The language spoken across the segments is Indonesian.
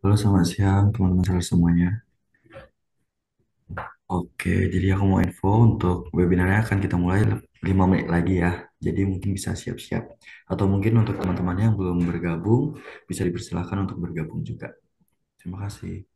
Halo, selamat siang teman-teman semuanya. Oke, jadi aku mau info untuk webinarnya akan kita mulai 5 menit lagi ya. Jadi mungkin bisa siap-siap. Atau mungkin untuk teman-teman yang belum bergabung, bisa dipersilakan untuk bergabung juga. Terima kasih.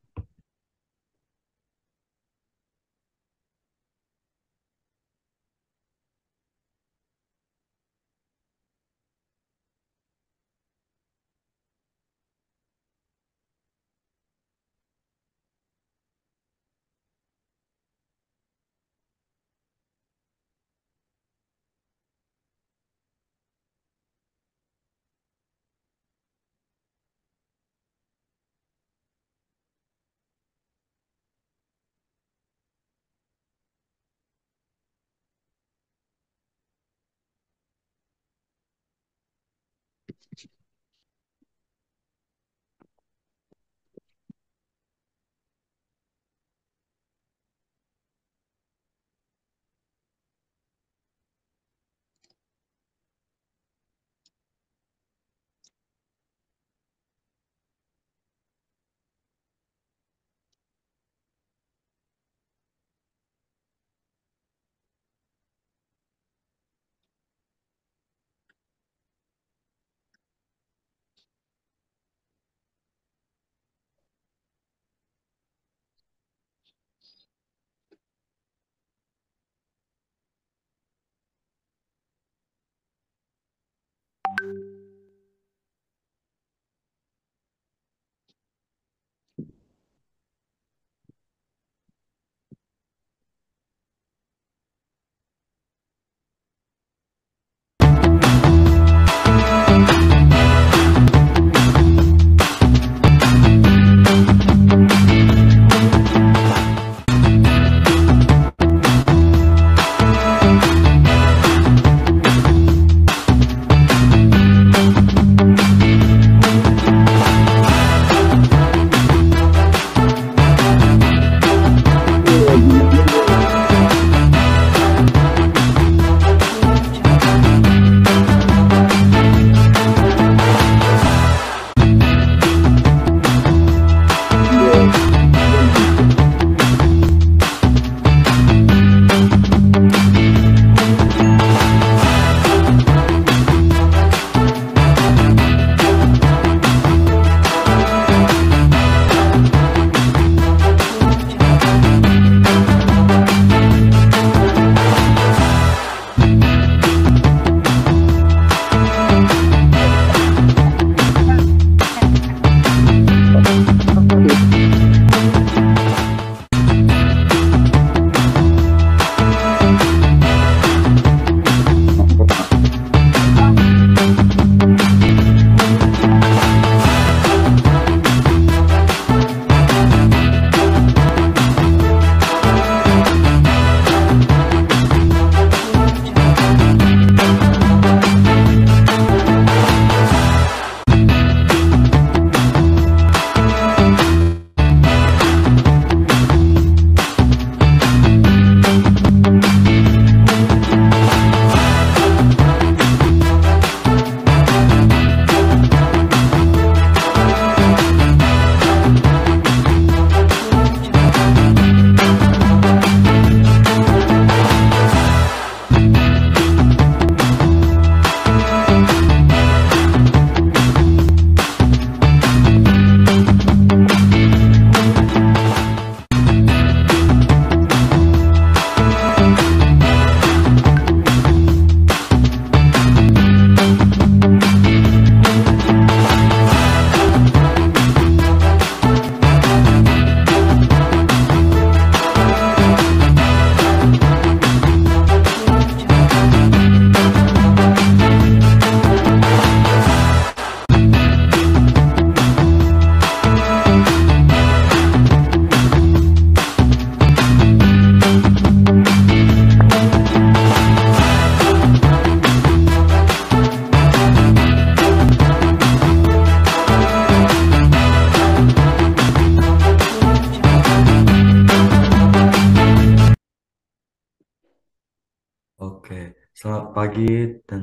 Oke, selamat pagi dan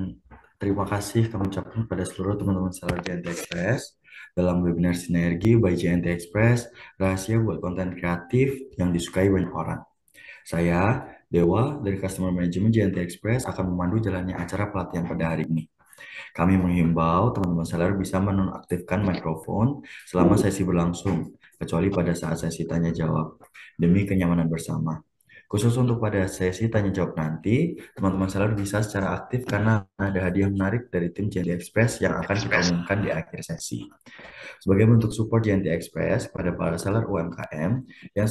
Terima kasih kami ucapkan pada seluruh teman-teman seller JNT Express dalam webinar Sinergi by JNT Express, rahasia buat konten kreatif yang disukai banyak orang. Saya, Dewa, dari Customer Management JNT Express akan memandu jalannya acara pelatihan pada hari ini. Kami menghimbau teman-teman seller bisa menonaktifkan mikrofon selama sesi berlangsung, kecuali pada saat sesi tanya jawab, demi kenyamanan bersama. Khusus untuk pada sesi tanya jawab nanti, teman-teman seller bisa secara aktif karena ada hadiah menarik dari tim JNT Express yang akan kita umumkan di akhir sesi. Sebagai bentuk support JNT Express pada para seller UMKM yang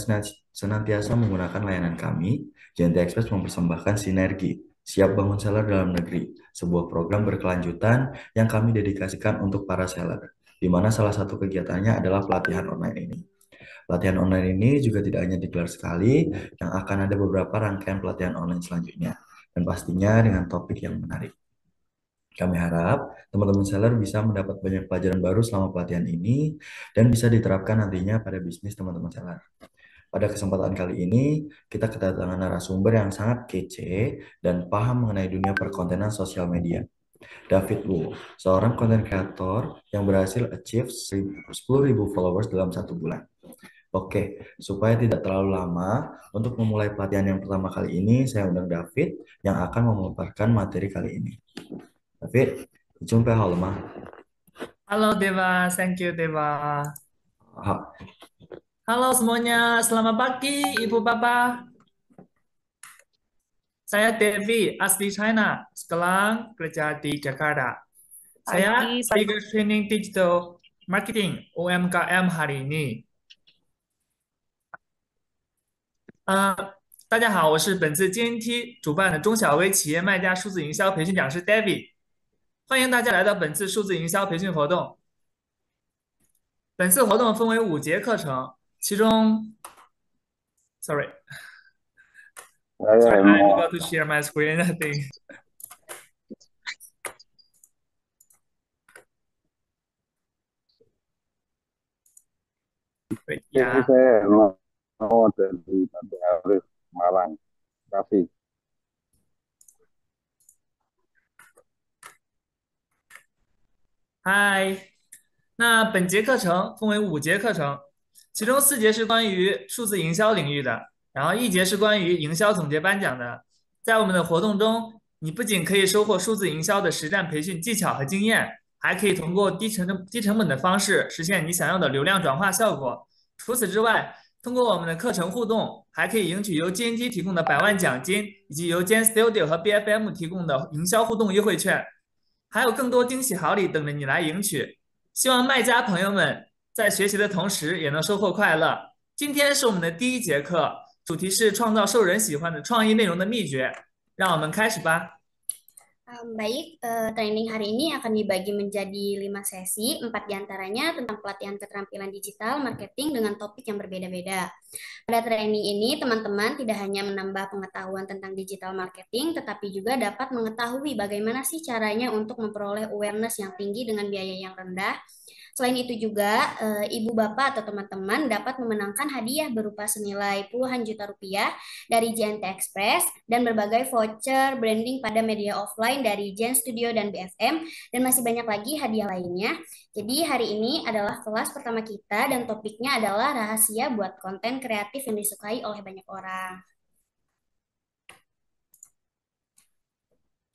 senantiasa menggunakan layanan kami, JNT Express mempersembahkan Sinergi, Siap Bangun Seller Dalam Negeri, sebuah program berkelanjutan yang kami dedikasikan untuk para seller, di mana salah satu kegiatannya adalah pelatihan online ini. Pelatihan online ini juga tidak hanya digelar sekali, yang akan ada beberapa rangkaian pelatihan online selanjutnya, dan pastinya dengan topik yang menarik. Kami harap teman-teman seller bisa mendapat banyak pelajaran baru selama pelatihan ini dan bisa diterapkan nantinya pada bisnis teman-teman seller. Pada kesempatan kali ini, kita kedatangan narasumber yang sangat kece dan paham mengenai dunia perkontenan sosial media. David Wu, seorang konten kreator yang berhasil achieve 10.000 followers dalam 1 bulan. Oke, supaya tidak terlalu lama, untuk memulai pelatihan yang pertama kali ini, saya undang David yang akan memaparkan materi kali ini. David, 准备好了吗？Halo Dewa, thank you Dewa. 好，Halo semuanya, selamat pagi Ibu Bapak. Saya Devi, asli China, sekarang kerja di Jakarta. Saya Pagi, Speaker Training Digital Marketing UMKM hari ini. 呃，大家好，我是本次 GNT 主办的中小微企业卖家数字营销培训讲师 David，欢迎大家来到本次数字营销培训活动。本次活动分为5节课程，其中，sorry，sorry， saya I'm mau about to share my screen, I think. 对 ini 呀。saya mau dari Tante Arif Malang. Kasih. 嗨，那本节课程分为5节课程，其中4节是关于数字营销领域的，然后1节是关于营销总结颁奖的。在我们的活动中，你不仅可以收获数字营销的实战培训技巧和经验，还可以通过低成本的方式实现你想要的流量转化效果。除此之外，通过我们的课程互动，还可以赢取由 GNT 提供的100万奖金，以及由 Gen Studio 和 BFM 提供的营销互动优惠券。还有更多惊喜好礼等着你来赢取。希望卖家朋友们在学习的同时也能收获快乐。今天是我们的第1节课，主题是创造受人喜欢的创意内容的秘诀。让我们开始吧。Baik, training hari ini akan dibagi menjadi 5 sesi, 4 diantaranya tentang pelatihan keterampilan digital marketing dengan topik yang berbeda-beda. Pada training ini, teman-teman tidak hanya menambah pengetahuan tentang digital marketing, tetapi juga dapat mengetahui bagaimana sih caranya untuk memperoleh awareness yang tinggi dengan biaya yang rendah. Selain itu juga, ibu bapak atau teman-teman dapat memenangkan hadiah berupa senilai puluhan juta rupiah dari JNT Express dan berbagai voucher branding pada media offline dari Gen Studio dan BFM dan masih banyak lagi hadiah lainnya. Jadi hari ini adalah kelas pertama kita dan topiknya adalah rahasia buat konten kreatif yang disukai oleh banyak orang.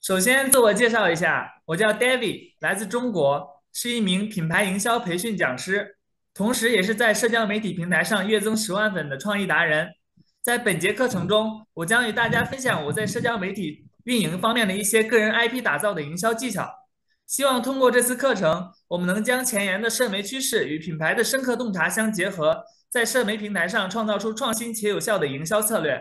首先自我介绍一下，我叫 David，来自中国，是一名品牌营销培训讲师，同时也是在社交媒体平台上月增10万粉的创意达人。在本节课程中，我将与大家分享我在社交媒体运营方面的一些个人 IP 打造的营销技巧。希望通过这次课程，我们能将前沿的社媒趋势与品牌的深刻洞察相结合，在社媒平台上创造出创新且有效的营销策略。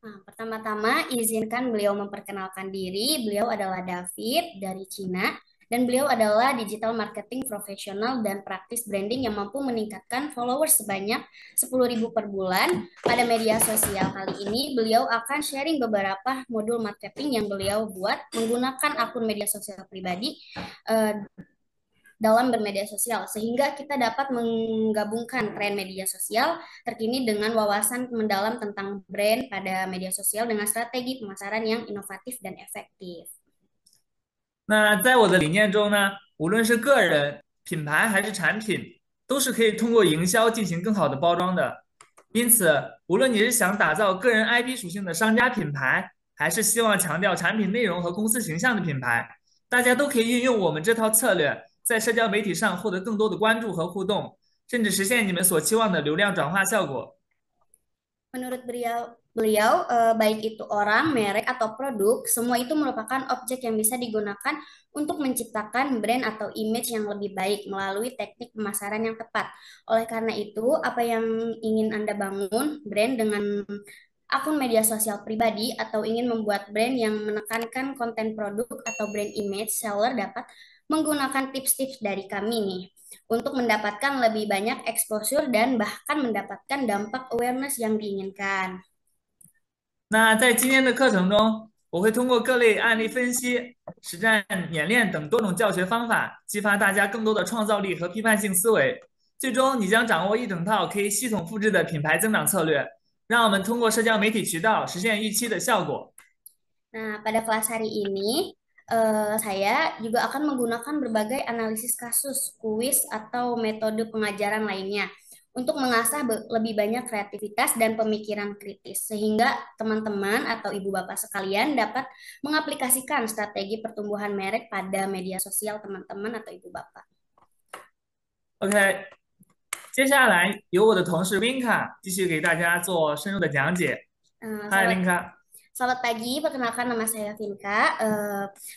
Nah, pertama-tama izinkan beliau memperkenalkan diri. Beliau adalah David dari Cina dan beliau adalah digital marketing profesional dan praktis branding yang mampu meningkatkan followers sebanyak 10.000 per bulan. Pada media sosial kali ini, beliau akan sharing beberapa modul marketing yang beliau buat menggunakan akun media sosial pribadi eh, dalam bermedia sosial, sehingga kita dapat menggabungkan tren media sosial terkini dengan wawasan mendalam tentang brand pada media sosial dengan strategi pemasaran yang inovatif dan efektif. 那在我的理念中呢，无论是个人、品牌还是产品，都是可以通过营销进行更好的包装的。因此，无论你是想打造个人 IP 属性的商家品牌，还是希望强调产品内容和公司形象的品牌，大家都可以运用我们这套策略，在社交媒体上获得更多的关注和互动，甚至实现你们所期望的流量转化效果。Menurut beliau, baik itu orang, merek, atau produk, semua itu merupakan objek yang bisa digunakan untuk menciptakan brand atau image yang lebih baik melalui teknik pemasaran yang tepat. Oleh karena itu, apa yang ingin Anda bangun, brand dengan akun media sosial pribadi atau ingin membuat brand yang menekankan konten produk atau brand image, seller dapat menggunakan tips-tips dari kami nih untuk mendapatkan lebih banyak exposure dan bahkan mendapatkan dampak awareness yang diinginkan. 那在今天的课程中，我会通过各类案例分析、实战演练等多种教学方法，激发大家更多的创造力和批判性思维。最终，你将掌握一整套可以系统复制的品牌增长策略，让我们通过社交媒体渠道实现预期的效果。Nah, pada kelas hari ini, saya juga akan menggunakan berbagai analisis kasus, kuis, atau metode pengajaran lainnya untuk mengasah lebih banyak kreativitas dan pemikiran kritis, sehingga teman-teman atau ibu bapak sekalian dapat mengaplikasikan strategi pertumbuhan merek pada media sosial teman-teman atau ibu bapak. OK，接下来由我的同事 Winka 继续给大家做深入的讲解。嗨 Selamat, ，Winka。selamat pagi, perkenalkan nama saya Vinka.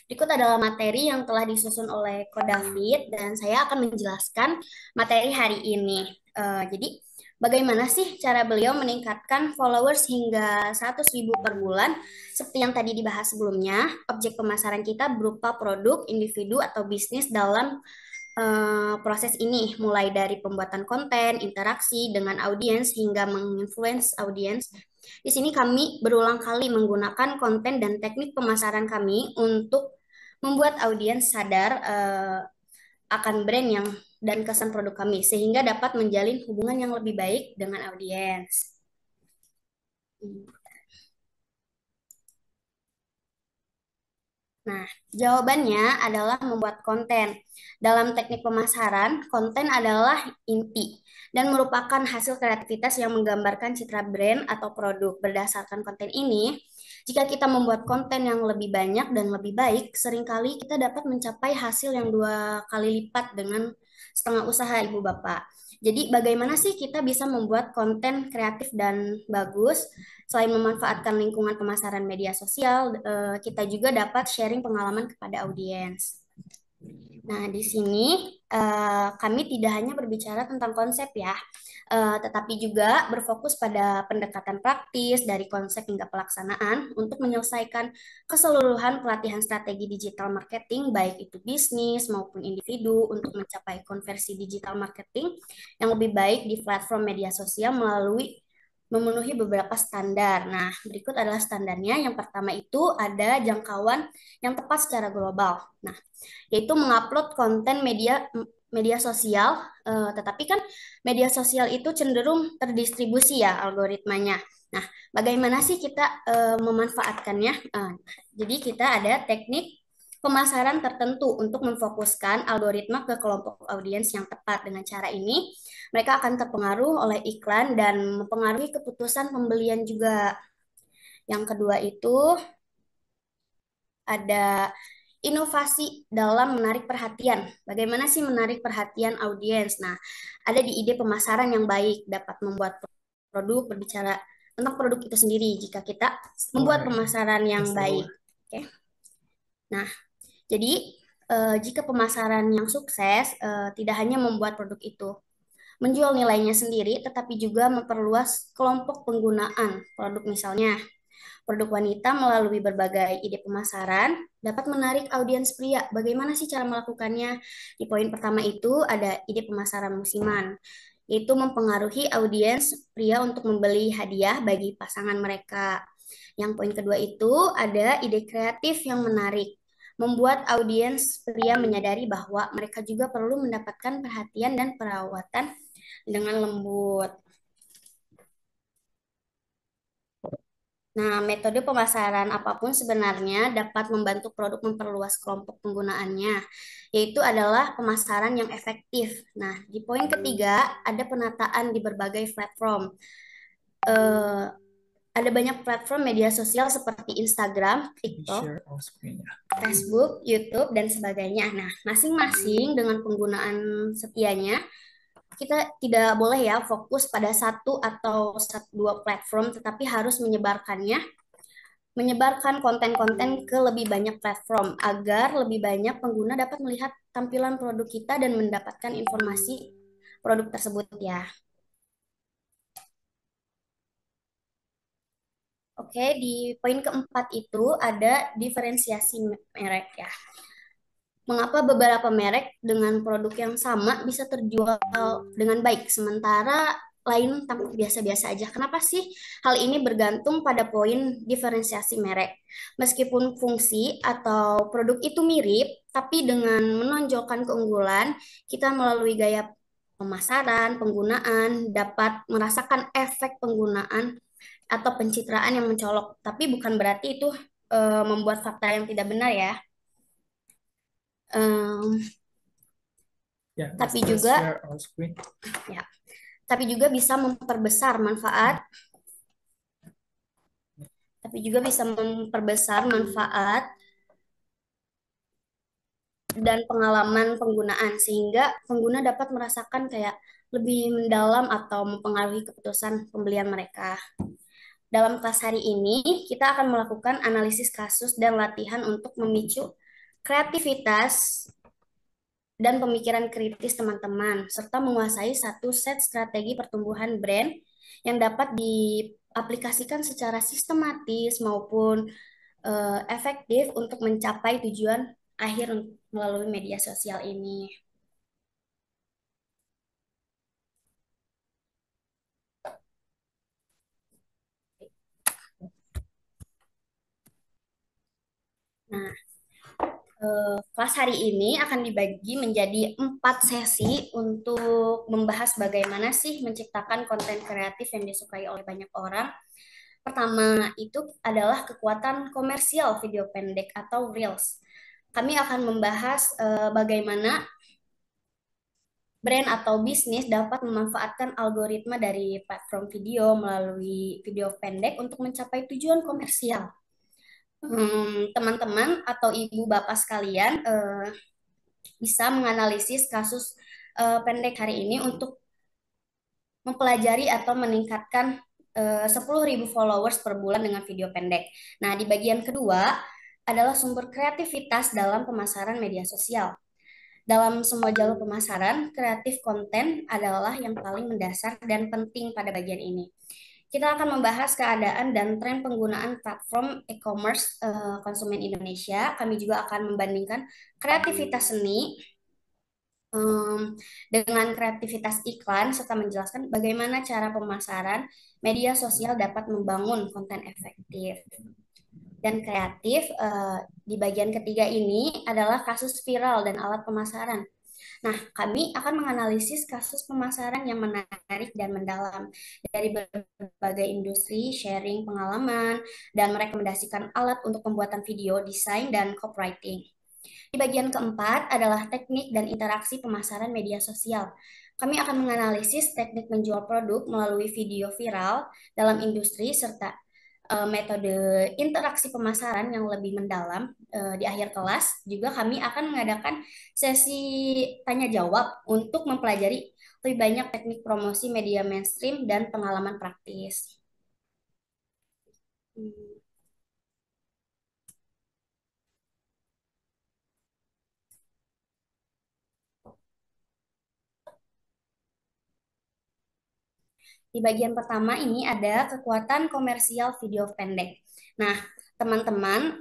Berikut adalah materi yang telah disusun oleh Ko David dan saya akan menjelaskan materi hari ini. Jadi, bagaimana sih cara beliau meningkatkan followers hingga 100.000 per bulan? Seperti yang tadi dibahas sebelumnya, objek pemasaran kita berupa produk, individu, atau bisnis dalam proses ini, mulai dari pembuatan konten, interaksi dengan audiens, hingga menginfluence audiens. Di sini kami berulang kali menggunakan konten dan teknik pemasaran kami untuk membuat audiens sadar akan brand yang dan kesan produk kami, sehingga dapat menjalin hubungan yang lebih baik dengan audiens. Nah, jawabannya adalah membuat konten. Dalam teknik pemasaran, konten adalah inti dan merupakan hasil kreativitas yang menggambarkan citra brand atau produk. Berdasarkan konten ini, jika kita membuat konten yang lebih banyak dan lebih baik, seringkali kita dapat mencapai hasil yang 2 kali lipat dengan setengah usaha Ibu Bapak. Jadi bagaimana sih kita bisa membuat konten kreatif dan bagus? Selain memanfaatkan lingkungan pemasaran media sosial, kita juga dapat sharing pengalaman kepada audiens. Nah, di sini kami tidak hanya berbicara tentang konsep ya, tetapi juga berfokus pada pendekatan praktis dari konsep hingga pelaksanaan untuk menyelesaikan keseluruhan pelatihan strategi digital marketing, baik itu bisnis maupun individu, untuk mencapai konversi digital marketing yang lebih baik di platform media sosial melalui memenuhi beberapa standar. Nah, berikut adalah standarnya. Yang pertama itu ada jangkauan yang tepat secara global. Nah, yaitu mengupload konten media media sosial, tetapi kan media sosial itu cenderung terdistribusi ya algoritmanya. Nah, bagaimana sih kita memanfaatkannya? Jadi kita ada teknik pemasaran tertentu untuk memfokuskan algoritma ke kelompok audiens yang tepat. Dengan cara ini, mereka akan terpengaruh oleh iklan dan mempengaruhi keputusan pembelian juga. Yang kedua itu ada inovasi dalam menarik perhatian. Bagaimana sih menarik perhatian audiens? Nah, ada di ide pemasaran yang baik dapat membuat produk berbicara tentang produk itu sendiri jika kita membuat pemasaran yang baik. Oke. Nah, jadi jika pemasaran yang sukses tidak hanya membuat produk itu menjual nilainya sendiri, tetapi juga memperluas kelompok penggunaan produk. Misalnya, produk wanita melalui berbagai ide pemasaran dapat menarik audiens pria. Bagaimana sih cara melakukannya? Di poin pertama itu ada ide pemasaran musiman, yaitu mempengaruhi audiens pria untuk membeli hadiah bagi pasangan mereka. Yang poin kedua itu ada ide kreatif yang menarik, membuat audiens pria menyadari bahwa mereka juga perlu mendapatkan perhatian dan perawatan dengan lembut. Nah, metode pemasaran apapun sebenarnya dapat membantu produk memperluas kelompok penggunaannya, yaitu adalah pemasaran yang efektif. Nah, di poin ketiga ada penataan di berbagai platform. Eh, ada banyak platform media sosial seperti Instagram, TikTok, Share all screen ya. Facebook, YouTube, dan sebagainya. Nah, masing-masing dengan penggunaan setianya, kita tidak boleh ya fokus pada satu atau dua platform, tetapi harus menyebarkan konten-konten ke lebih banyak platform agar lebih banyak pengguna dapat melihat tampilan produk kita dan mendapatkan informasi produk tersebut ya. Oke, di poin keempat itu ada diferensiasi merek ya. Mengapa beberapa merek dengan produk yang sama bisa terjual dengan baik, sementara lain tampak biasa-biasa aja? Kenapa sih hal ini bergantung pada poin diferensiasi merek? Meskipun fungsi atau produk itu mirip, tapi dengan menonjolkan keunggulan, kita melalui gaya pemasaran, penggunaan, dapat merasakan efek penggunaan atau pencitraan yang mencolok. Tapi bukan berarti itu membuat fakta yang tidak benar ya. Em, Ya, tapi let's juga share all screen. ya, tapi juga bisa memperbesar manfaat, dan pengalaman penggunaan sehingga pengguna dapat merasakan kayak lebih mendalam atau mempengaruhi keputusan pembelian mereka. Dalam kelas hari ini, kita akan melakukan analisis kasus dan latihan untuk memicu kreativitas dan pemikiran kritis teman-teman, serta menguasai satu set strategi pertumbuhan brand yang dapat diaplikasikan secara sistematis maupun efektif untuk mencapai tujuan akhir melalui media sosial ini. Nah, kelas hari ini akan dibagi menjadi 4 sesi untuk membahas bagaimana sih menciptakan konten kreatif yang disukai oleh banyak orang. Pertama itu adalah kekuatan komersial video pendek atau Reels. Kami akan membahas bagaimana brand atau bisnis dapat memanfaatkan algoritma dari platform video melalui video pendek untuk mencapai tujuan komersial. Teman-teman atau ibu bapak sekalian bisa menganalisis kasus pendek hari ini untuk mempelajari atau meningkatkan 10.000 followers per bulan dengan video pendek. Nah, di bagian kedua adalah sumber kreativitas dalam pemasaran media sosial. Dalam semua jalur pemasaran, kreatif konten adalah yang paling mendasar dan penting pada bagian ini. Kita akan membahas keadaan dan tren penggunaan platform e-commerce konsumen Indonesia. Kami juga akan membandingkan kreativitas seni dengan kreativitas iklan serta menjelaskan bagaimana cara pemasaran media sosial dapat membangun konten efektif dan kreatif. Di bagian ketiga ini adalah kasus viral dan alat pemasaran. Nah, kami akan menganalisis kasus pemasaran yang menarik dan mendalam dari berbagai industri, sharing pengalaman, dan merekomendasikan alat untuk pembuatan video, desain, dan copywriting. Di bagian keempat adalah teknik dan interaksi pemasaran media sosial. Kami akan menganalisis teknik menjual produk melalui video viral dalam industri serta metode interaksi pemasaran yang lebih mendalam. Di akhir kelas juga kami akan mengadakan sesi tanya jawab untuk mempelajari lebih banyak teknik promosi media mainstream dan pengalaman praktis. Di bagian pertama ini ada kekuatan komersial video pendek. Nah, teman-teman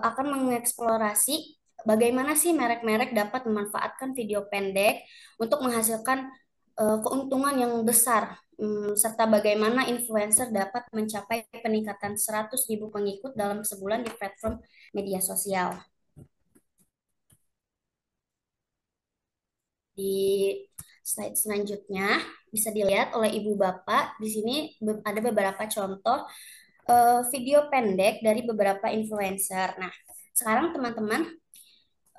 akan mengeksplorasi bagaimana sih merek-merek dapat memanfaatkan video pendek untuk menghasilkan keuntungan yang besar, serta bagaimana influencer dapat mencapai peningkatan 100.000 pengikut dalam sebulan di platform media sosial. Di slide selanjutnya bisa dilihat oleh ibu bapak. Di sini ada beberapa contoh video pendek dari beberapa influencer. Nah, sekarang teman-teman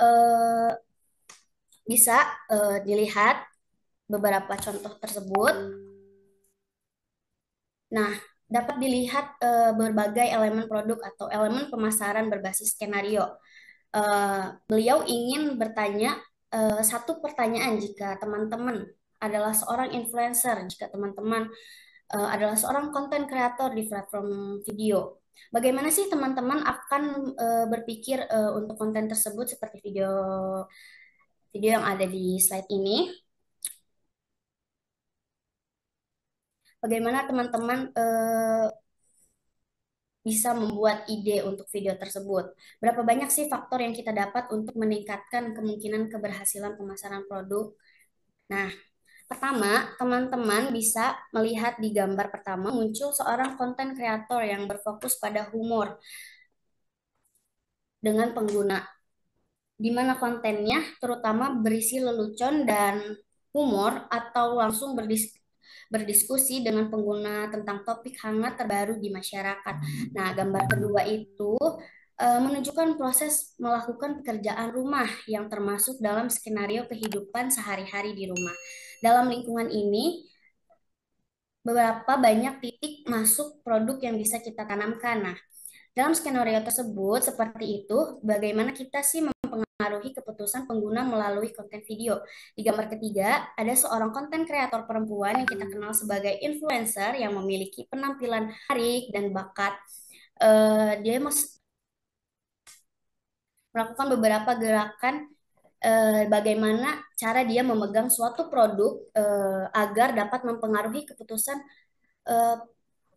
eh, bisa dilihat beberapa contoh tersebut. Nah, dapat dilihat berbagai elemen produk atau elemen pemasaran berbasis skenario. Beliau ingin bertanya satu pertanyaan jika teman-teman adalah seorang influencer, jika teman-teman adalah seorang konten kreator di platform video. Bagaimana sih teman-teman akan berpikir untuk konten tersebut seperti video video yang ada di slide ini? Bagaimana teman-teman bisa membuat ide untuk video tersebut? Berapa banyak sih faktor yang kita dapat untuk meningkatkan kemungkinan keberhasilan pemasaran produk? Nah, pertama, teman-teman bisa melihat di gambar pertama muncul seorang konten kreator yang berfokus pada humor dengan pengguna, di mana kontennya terutama berisi lelucon dan humor atau langsung berdiskusi dengan pengguna tentang topik hangat terbaru di masyarakat. Nah, gambar kedua itu menunjukkan proses melakukan pekerjaan rumah yang termasuk dalam skenario kehidupan sehari-hari di rumah. Dalam lingkungan ini, beberapa banyak titik masuk produk yang bisa kita tanamkan. Nah, dalam skenario tersebut, seperti itu, bagaimana kita sih mempengaruhi keputusan pengguna melalui konten video. Di gambar ketiga, ada seorang konten kreator perempuan yang kita kenal sebagai influencer yang memiliki penampilan menarik dan bakat. Dia melakukan beberapa gerakan bagaimana cara dia memegang suatu produk agar dapat mempengaruhi keputusan eh,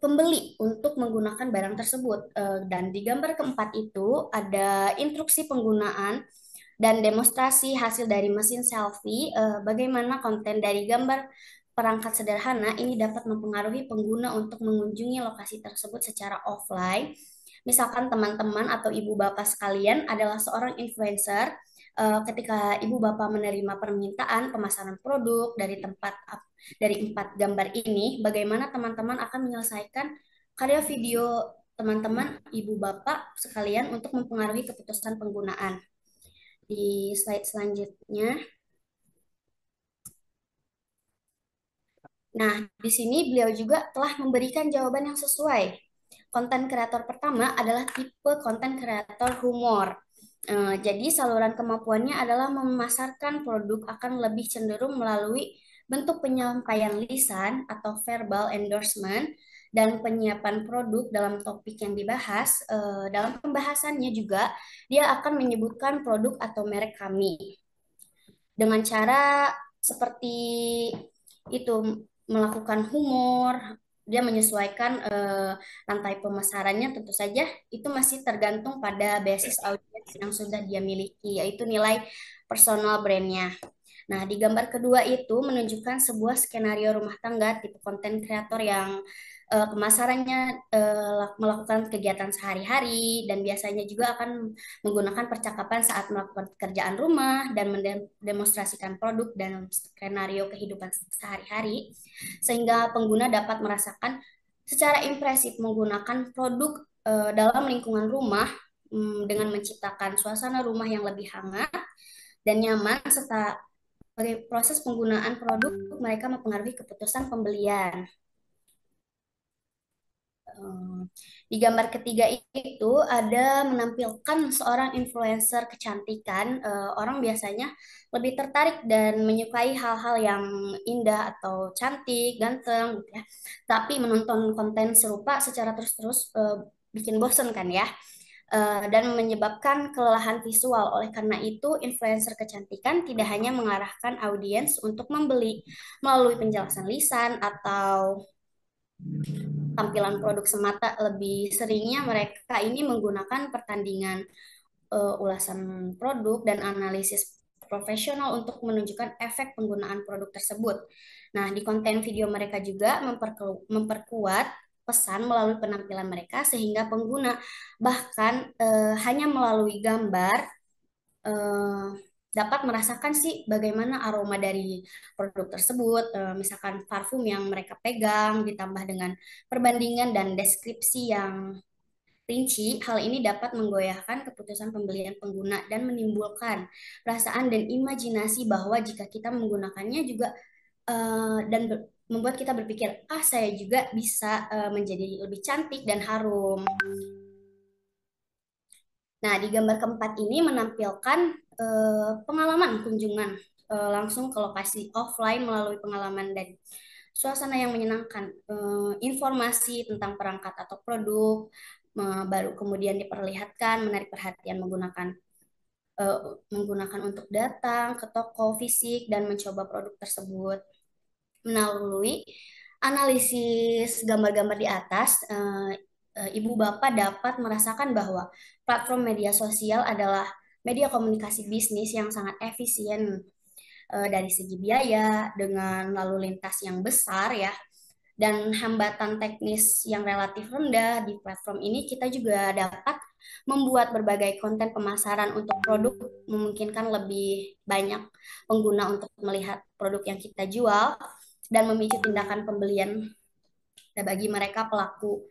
pembeli untuk menggunakan barang tersebut. Dan di gambar keempat itu ada instruksi penggunaan dan demonstrasi hasil dari mesin selfie, bagaimana konten dari gambar perangkat sederhana ini dapat mempengaruhi pengguna untuk mengunjungi lokasi tersebut secara offline. Misalkan teman-teman atau ibu bapak sekalian adalah seorang influencer, ketika ibu bapak menerima permintaan pemasaran produk dari 4 gambar ini, bagaimana teman-teman akan menyelesaikan karya video teman-teman, ibu bapak sekalian untuk mempengaruhi keputusan penggunaan. Di slide selanjutnya. Nah, di sini beliau juga telah memberikan jawaban yang sesuai. Konten kreator pertama adalah tipe konten kreator humor. Jadi saluran kemampuannya adalah memasarkan produk akan lebih cenderung melalui bentuk penyampaian lisan atau verbal endorsement dan penyiapan produk dalam topik yang dibahas. Dalam pembahasannya juga dia akan menyebutkan produk atau merek kami dengan cara seperti itu, melakukan humor, dia menyesuaikan rantai pemasarannya, tentu saja itu masih tergantung pada basis audiens yang sudah dia miliki, yaitu nilai personal brandnya. Nah, di gambar kedua itu menunjukkan sebuah skenario rumah tangga tipe konten kreator yang pemasarannya melakukan kegiatan sehari-hari dan biasanya juga akan menggunakan percakapan saat melakukan pekerjaan rumah dan mendemonstrasikan produk dan skenario kehidupan sehari-hari sehingga pengguna dapat merasakan secara impresif menggunakan produk dalam lingkungan rumah dengan menciptakan suasana rumah yang lebih hangat dan nyaman serta sebagai proses penggunaan produk mereka mempengaruhi keputusan pembelian. Di gambar ketiga itu ada menampilkan seorang influencer kecantikan. Orang biasanya lebih tertarik dan menyukai hal-hal yang indah atau cantik, ganteng, gitu ya. Tapi menonton konten serupa secara terus-terus bikin bosen kan ya. Dan menyebabkan kelelahan visual. Oleh karena itu, influencer kecantikan tidak hanya mengarahkan audiens untuk membeli melalui penjelasan lisan atau tampilan produk semata, lebih seringnya mereka ini menggunakan pertandingan ulasan produk dan analisis profesional untuk menunjukkan efek penggunaan produk tersebut. Nah, di konten video mereka juga memperkuat pesan melalui penampilan mereka sehingga pengguna bahkan hanya melalui gambar dapat merasakan sih bagaimana aroma dari produk tersebut, misalkan parfum yang mereka pegang ditambah dengan perbandingan dan deskripsi yang rinci. Hal ini dapat menggoyahkan keputusan pembelian pengguna dan menimbulkan perasaan dan imajinasi bahwa jika kita menggunakannya juga membuat kita berpikir, saya juga bisa menjadi lebih cantik dan harum. Nah, di gambar keempat ini menampilkan pengalaman kunjungan langsung ke lokasi offline melalui pengalaman dan suasana yang menyenangkan. Informasi tentang perangkat atau produk baru kemudian diperlihatkan, menarik perhatian menggunakan untuk datang ke toko fisik dan mencoba produk tersebut. Melalui analisis gambar-gambar di atas, ibu bapak dapat merasakan bahwa platform media sosial adalah media komunikasi bisnis yang sangat efisien dari segi biaya dengan lalu lintas yang besar ya, dan hambatan teknis yang relatif rendah. Di platform ini kita juga dapat membuat berbagai konten pemasaran untuk produk, memungkinkan lebih banyak pengguna untuk melihat produk yang kita jual dan memicu tindakan pembelian. Nah, bagi mereka pelaku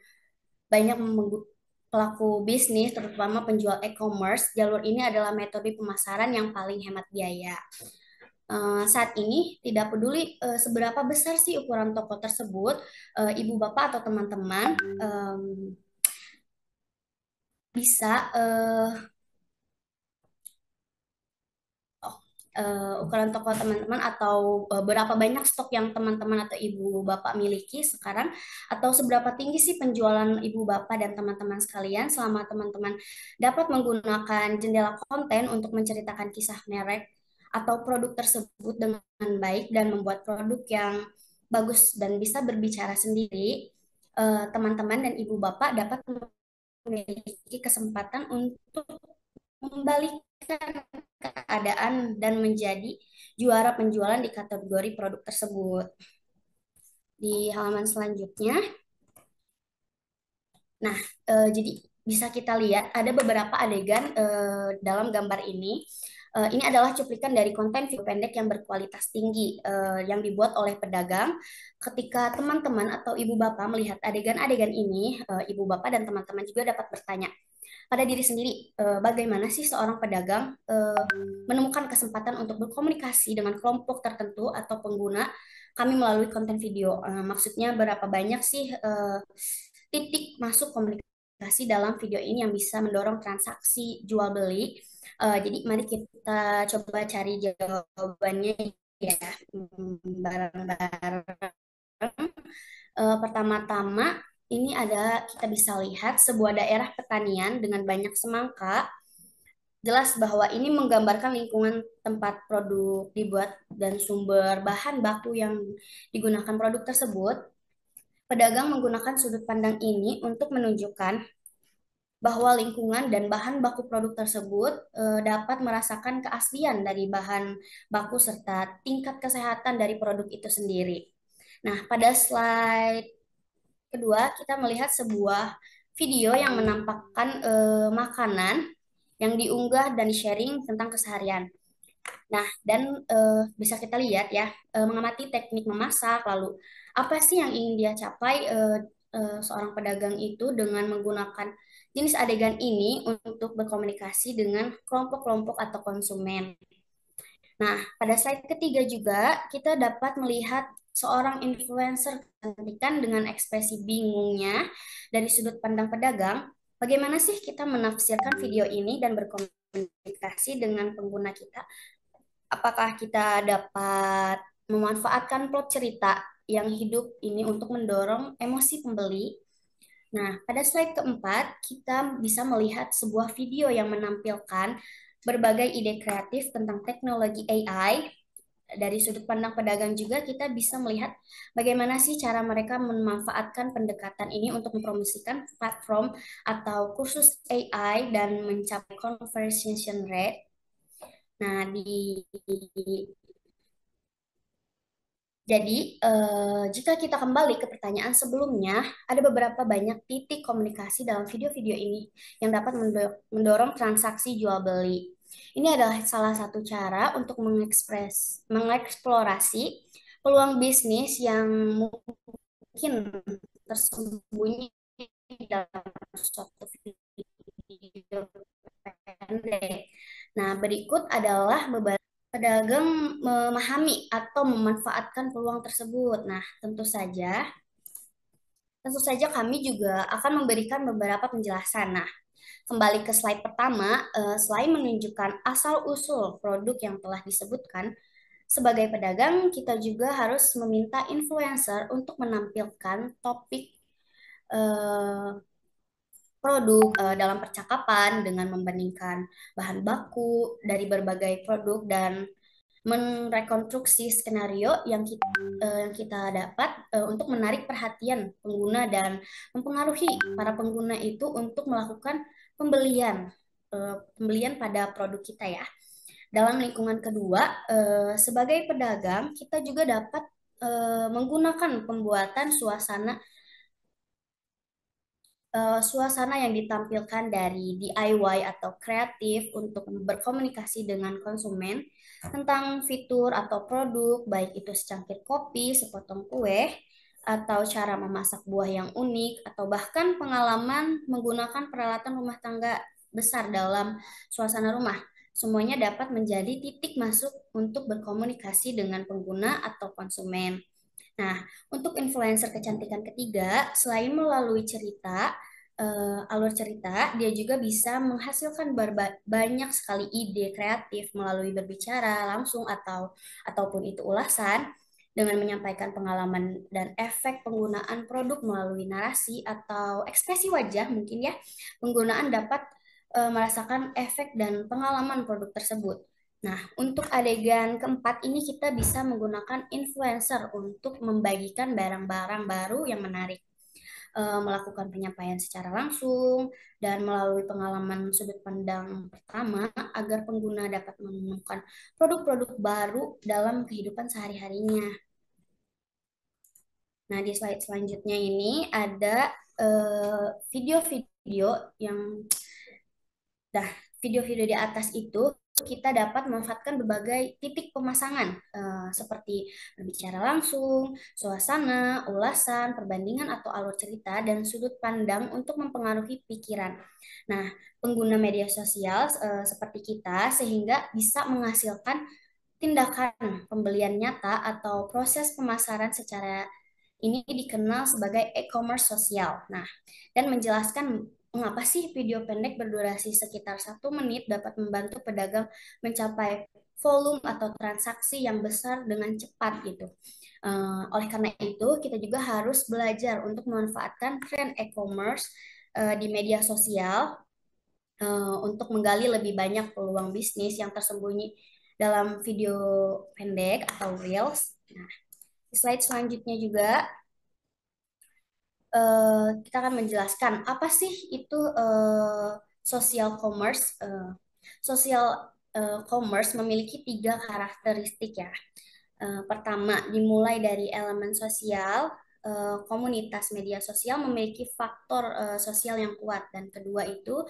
bisnis, terutama penjual e-commerce, jalur ini adalah metode pemasaran yang paling hemat biaya. Saat ini tidak peduli seberapa besar sih ukuran toko tersebut, ibu bapak atau teman-teman bisa ukuran toko teman-teman atau berapa banyak stok yang teman-teman atau ibu bapak miliki sekarang, atau seberapa tinggi sih penjualan ibu bapak dan teman-teman sekalian selama teman-teman dapat menggunakan jendela konten untuk menceritakan kisah merek atau produk tersebut dengan baik dan membuat produk yang bagus dan bisa berbicara sendiri. Teman-teman dan ibu bapak dapat memiliki kesempatan untuk membalikan keadaan dan menjadi juara penjualan di kategori produk tersebut. Di halaman selanjutnya, nah, jadi bisa kita lihat ada beberapa adegan dalam gambar ini. Ini adalah cuplikan dari konten video pendek yang berkualitas tinggi yang dibuat oleh pedagang. Ketika teman-teman atau ibu bapak melihat adegan-adegan ini, ibu bapak dan teman-teman juga dapat bertanya pada diri sendiri, bagaimana sih seorang pedagang menemukan kesempatan untuk berkomunikasi dengan kelompok tertentu atau pengguna kami melalui konten video. Maksudnya berapa banyak sih titik masuk komunikasi dalam video ini yang bisa mendorong transaksi jual beli. Jadi mari kita coba cari jawabannya ya bareng-bareng. Pertama-tama ini kita bisa lihat sebuah daerah pertanian dengan banyak semangka. Jelas bahwa ini menggambarkan lingkungan tempat produk dibuat dan sumber bahan baku yang digunakan produk tersebut. Pedagang menggunakan sudut pandang ini untuk menunjukkan bahwa lingkungan dan bahan baku produk tersebut dapat merasakan keaslian dari bahan baku serta tingkat kesehatan dari produk itu sendiri. Nah, pada slide kedua kita melihat sebuah video yang menampakkan makanan yang diunggah dan sharing tentang keseharian. Nah, dan bisa kita lihat ya, mengamati teknik memasak, lalu apa sih yang ingin dia capai seorang pedagang itu dengan menggunakan jenis adegan ini untuk berkomunikasi dengan kelompok-kelompok atau konsumen. Nah, pada slide ketiga juga kita dapat melihat seorang influencer kecantikan dengan ekspresi bingungnya dari sudut pandang pedagang. Bagaimana sih kita menafsirkan video ini dan berkomunikasi dengan pengguna kita? Apakah kita dapat memanfaatkan plot cerita yang hidup ini untuk mendorong emosi pembeli? Nah, pada slide keempat, kita bisa melihat sebuah video yang menampilkan berbagai ide kreatif tentang teknologi AI. Dari sudut pandang pedagang juga kita bisa melihat bagaimana sih cara mereka memanfaatkan pendekatan ini untuk mempromosikan platform atau kursus AI dan mencapai conversion rate. Nah, jadi, jika kita kembali ke pertanyaan sebelumnya, ada beberapa banyak titik komunikasi dalam video-video ini yang dapat mendorong transaksi jual beli. Ini adalah salah satu cara untuk mengeksplorasi peluang bisnis yang mungkin tersembunyi dalam suatu video pendek. Nah, berikut adalah beberapa pedagang memahami atau memanfaatkan peluang tersebut. Nah, tentu saja kami juga akan memberikan beberapa penjelasan. Nah, kembali ke slide pertama, selain menunjukkan asal-usul produk yang telah disebutkan, sebagai pedagang kita juga harus meminta influencer untuk menampilkan topik eh, produk dalam percakapan dengan membandingkan bahan baku dari berbagai produk dan merekonstruksi skenario yang kita dapat untuk menarik perhatian pengguna dan mempengaruhi para pengguna itu untuk melakukan pembelian pada produk kita ya. Dalam lingkungan kedua, sebagai pedagang kita juga dapat menggunakan pembuatan suasana yang ditampilkan dari DIY atau kreatif untuk berkomunikasi dengan konsumen tentang fitur atau produk, baik itu secangkir kopi, sepotong kue, atau cara memasak buah yang unik, atau bahkan pengalaman menggunakan peralatan rumah tangga besar dalam suasana rumah. Semuanya dapat menjadi titik masuk untuk berkomunikasi dengan pengguna atau konsumen. Nah, untuk influencer kecantikan ketiga, selain melalui alur cerita, dia juga bisa menghasilkan banyak sekali ide kreatif melalui berbicara langsung ataupun itu ulasan dengan menyampaikan pengalaman dan efek penggunaan produk melalui narasi atau ekspresi wajah mungkin ya. Penggunaan dapat merasakan efek dan pengalaman produk tersebut. Nah, untuk adegan keempat ini kita bisa menggunakan influencer untuk membagikan barang-barang baru yang menarik, melakukan penyampaian secara langsung, dan melalui pengalaman sudut pandang pertama agar pengguna dapat menemukan produk-produk baru dalam kehidupan sehari-harinya. Nah, di slide selanjutnya ini ada video-video yang video-video di atas itu kita dapat memanfaatkan berbagai titik pemasangan seperti berbicara langsung, suasana, ulasan, perbandingan atau alur cerita, dan sudut pandang untuk mempengaruhi pikiran. Nah, pengguna media sosial seperti kita sehingga bisa menghasilkan tindakan pembelian nyata atau proses pemasaran secara ini dikenal sebagai e-commerce sosial. Nah, dan menjelaskan mengapa sih video pendek berdurasi sekitar 1 menit dapat membantu pedagang mencapai volume atau transaksi yang besar dengan cepat gitu. Oleh karena itu, kita juga harus belajar untuk memanfaatkan tren e-commerce di media sosial untuk menggali lebih banyak peluang bisnis yang tersembunyi dalam video pendek atau reels. Nah, slide selanjutnya juga kita akan menjelaskan apa sih itu social commerce. Social commerce memiliki 3 karakteristik ya. Pertama, dimulai dari elemen sosial. Komunitas media sosial memiliki faktor sosial yang kuat, dan kedua itu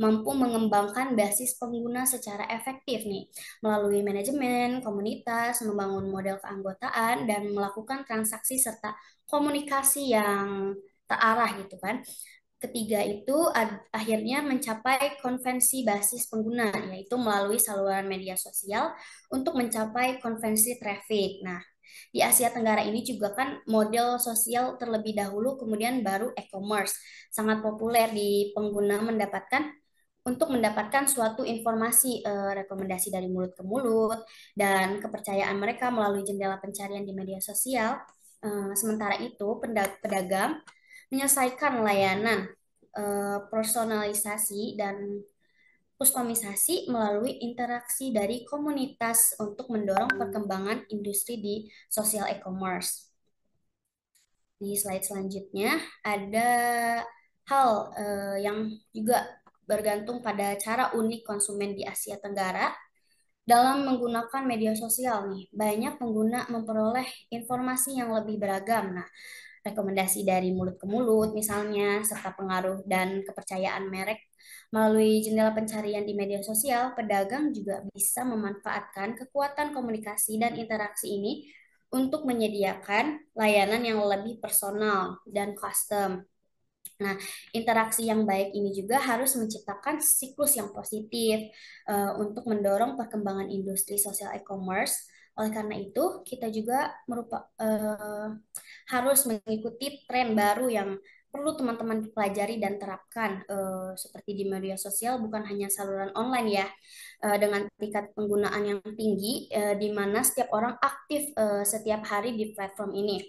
mampu mengembangkan basis pengguna secara efektif nih melalui manajemen komunitas, membangun model keanggotaan, dan melakukan transaksi serta komunikasi yang terarah gitu kan. Ketiga itu akhirnya mencapai konvensi basis pengguna, yaitu melalui saluran media sosial untuk mencapai konvensi traffic. Nah, di Asia Tenggara ini juga kan model sosial terlebih dahulu, kemudian baru e-commerce. Sangat populer di pengguna untuk mendapatkan suatu informasi, rekomendasi dari mulut ke mulut, dan kepercayaan mereka melalui jendela pencarian di media sosial. Sementara itu, pedagang menyelesaikan layanan personalisasi dan kustomisasi melalui interaksi dari komunitas untuk mendorong perkembangan industri di sosial e-commerce. Di slide selanjutnya ada hal yang juga bergantung pada cara unik konsumen di Asia Tenggara dalam menggunakan media sosial nih. Banyak pengguna memperoleh informasi yang lebih beragam. Nah, rekomendasi dari mulut ke mulut misalnya, serta pengaruh dan kepercayaan merek Melalui jendela pencarian di media sosial, pedagang juga bisa memanfaatkan kekuatan komunikasi dan interaksi ini untuk menyediakan layanan yang lebih personal dan custom. Nah, interaksi yang baik ini juga harus menciptakan siklus yang positif untuk mendorong perkembangan industri sosial e-commerce. Oleh karena itu, kita juga harus mengikuti tren baru yang perlu teman-teman pelajari dan terapkan seperti di media sosial bukan hanya saluran online ya dengan tingkat penggunaan yang tinggi di mana setiap orang aktif setiap hari di platform ini.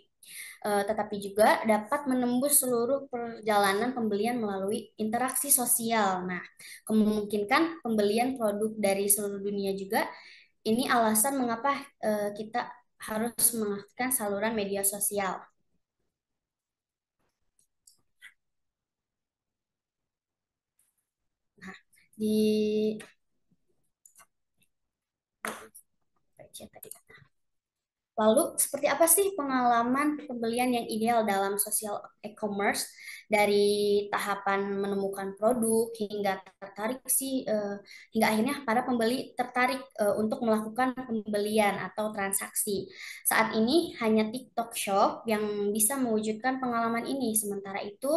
Tetapi juga dapat menembus seluruh perjalanan pembelian melalui interaksi sosial. Nah, memungkinkan pembelian produk dari seluruh dunia juga. Ini alasan mengapa kita harus mengaktifkan saluran media sosial. Nah, di Lalu, seperti apa sih pengalaman pembelian yang ideal dalam social e-commerce dari tahapan menemukan produk hingga tertarik sih hingga akhirnya para pembeli tertarik untuk melakukan pembelian atau transaksi. Saat ini hanya TikTok Shop yang bisa mewujudkan pengalaman ini. Sementara itu,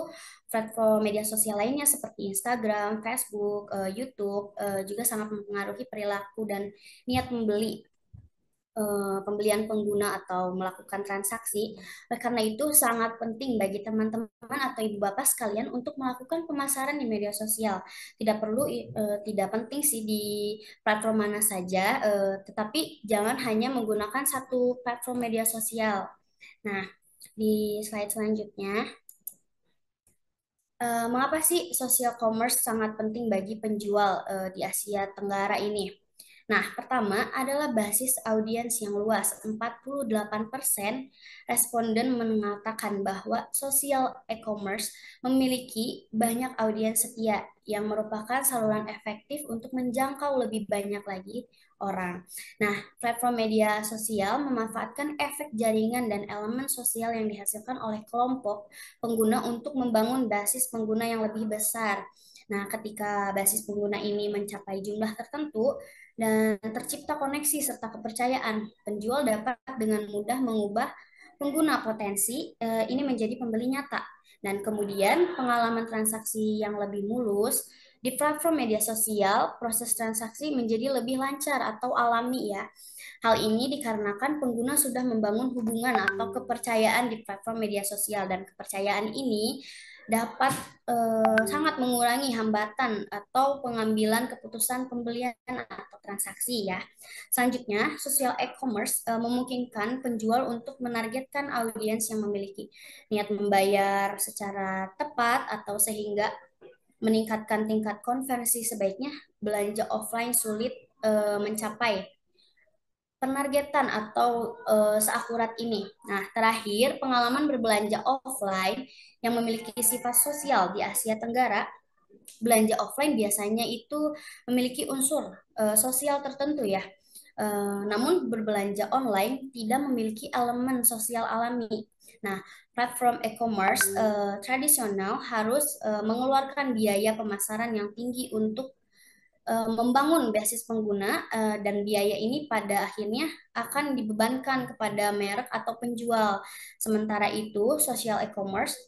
platform media sosial lainnya seperti Instagram, Facebook, YouTube juga sangat mempengaruhi perilaku dan niat membeli pembelian pengguna atau melakukan transaksi. Oleh karena itu, sangat penting bagi teman-teman atau ibu bapak sekalian untuk melakukan pemasaran di media sosial. Tidak penting sih di platform mana saja, tetapi jangan hanya menggunakan satu platform media sosial. Nah, di slide selanjutnya, mengapa sih social commerce sangat penting bagi penjual di Asia Tenggara ini? Nah, pertama adalah basis audiens yang luas. 48% responden mengatakan bahwa social e-commerce memiliki banyak audiens setia yang merupakan saluran efektif untuk menjangkau lebih banyak lagi orang. Nah, platform media sosial memanfaatkan efek jaringan dan elemen sosial yang dihasilkan oleh kelompok pengguna untuk membangun basis pengguna yang lebih besar. Nah, ketika basis pengguna ini mencapai jumlah tertentu, dan tercipta koneksi serta kepercayaan. Penjual dapat dengan mudah mengubah pengguna potensi ini menjadi pembeli nyata. Dan kemudian pengalaman transaksi yang lebih mulus di platform media sosial, proses transaksi menjadi lebih lancar atau alami ya. Hal ini dikarenakan pengguna sudah membangun hubungan atau kepercayaan di platform media sosial dan kepercayaan ini dapat sangat mengurangi hambatan atau pengambilan keputusan pembelian atau transaksi ya. Selanjutnya, social e-commerce memungkinkan penjual untuk menargetkan audiens yang memiliki niat membayar secara tepat atau sehingga meningkatkan tingkat konversi. Sebaiknya belanja offline sulit mencapai penargetan atau seakurat ini. Nah, terakhir, pengalaman berbelanja offline yang memiliki sifat sosial di Asia Tenggara, belanja offline biasanya itu memiliki unsur sosial tertentu ya. Namun berbelanja online tidak memiliki elemen sosial alami. Nah, platform e-commerce tradisional harus mengeluarkan biaya pemasaran yang tinggi untuk membangun basis pengguna dan biaya ini pada akhirnya akan dibebankan kepada merek atau penjual. Sementara itu, social e-commerce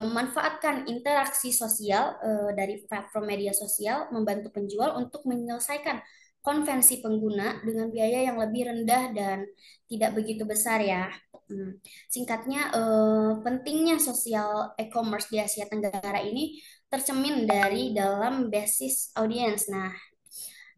memanfaatkan interaksi sosial dari platform media sosial membantu penjual untuk menyelesaikan konvensi pengguna dengan biaya yang lebih rendah dan tidak begitu besar ya. Singkatnya, pentingnya sosial e-commerce di Asia Tenggara ini tercermin dari dalam basis audiens. Nah,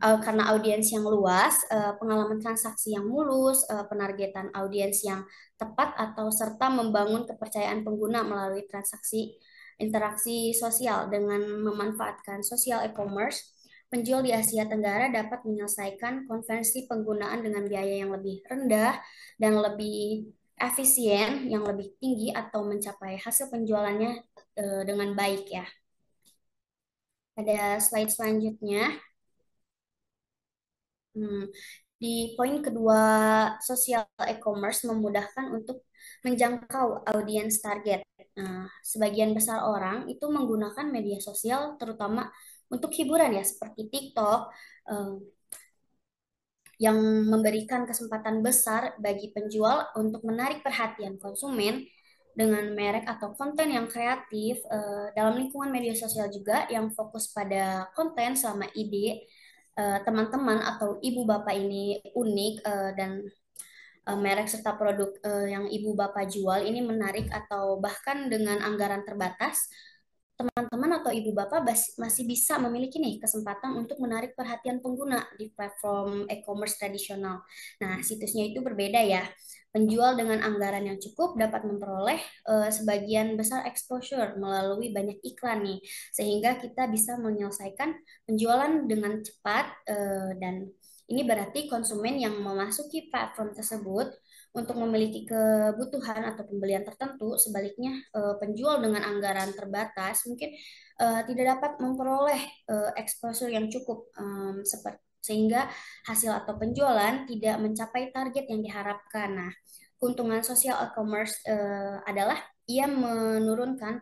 karena audiens yang luas, pengalaman transaksi yang mulus, penargetan audiens yang tepat atau serta membangun kepercayaan pengguna melalui transaksi interaksi sosial dengan memanfaatkan social e-commerce, penjual di Asia Tenggara dapat menyelesaikan konversi penggunaan dengan biaya yang lebih rendah dan lebih efisien, yang lebih tinggi atau mencapai hasil penjualannya dengan baik ya. Pada slide selanjutnya, di poin kedua, social e-commerce memudahkan untuk menjangkau audiens target. Nah, sebagian besar orang itu menggunakan media sosial terutama untuk hiburan ya, seperti TikTok, eh, yang memberikan kesempatan besar bagi penjual untuk menarik perhatian konsumen dengan merek atau konten yang kreatif dalam lingkungan media sosial juga yang fokus pada konten selama ide teman-teman atau ibu bapak ini unik dan merek serta produk yang ibu bapak jual ini menarik atau bahkan dengan anggaran terbatas, teman-teman atau ibu bapak masih bisa memiliki nih kesempatan untuk menarik perhatian pengguna di platform e-commerce tradisional. Nah, situsnya itu berbeda ya. Penjual dengan anggaran yang cukup dapat memperoleh sebagian besar exposure melalui banyak iklan nih, sehingga kita bisa menyelesaikan penjualan dengan cepat dan ini berarti konsumen yang memasuki platform tersebut untuk memiliki kebutuhan atau pembelian tertentu. Sebaliknya, penjual dengan anggaran terbatas mungkin tidak dapat memperoleh exposure yang cukup sehingga hasil atau penjualan tidak mencapai target yang diharapkan. Nah, keuntungan sosial e-commerce adalah ia menurunkan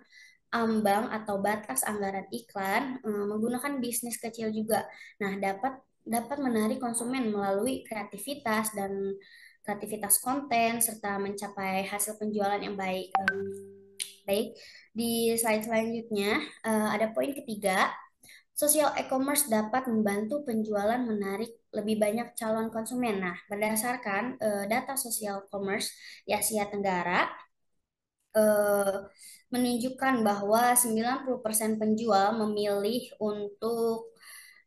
ambang atau batas anggaran iklan menggunakan bisnis kecil juga. Nah, dapat dapat menarik konsumen melalui kreativitas konten serta mencapai hasil penjualan yang baik. Baik, di slide selanjutnya ada poin ketiga, social e-commerce dapat membantu penjualan menarik lebih banyak calon konsumen. Nah, berdasarkan data social commerce di Asia Tenggara, eh, menunjukkan bahwa 90% penjual memilih untuk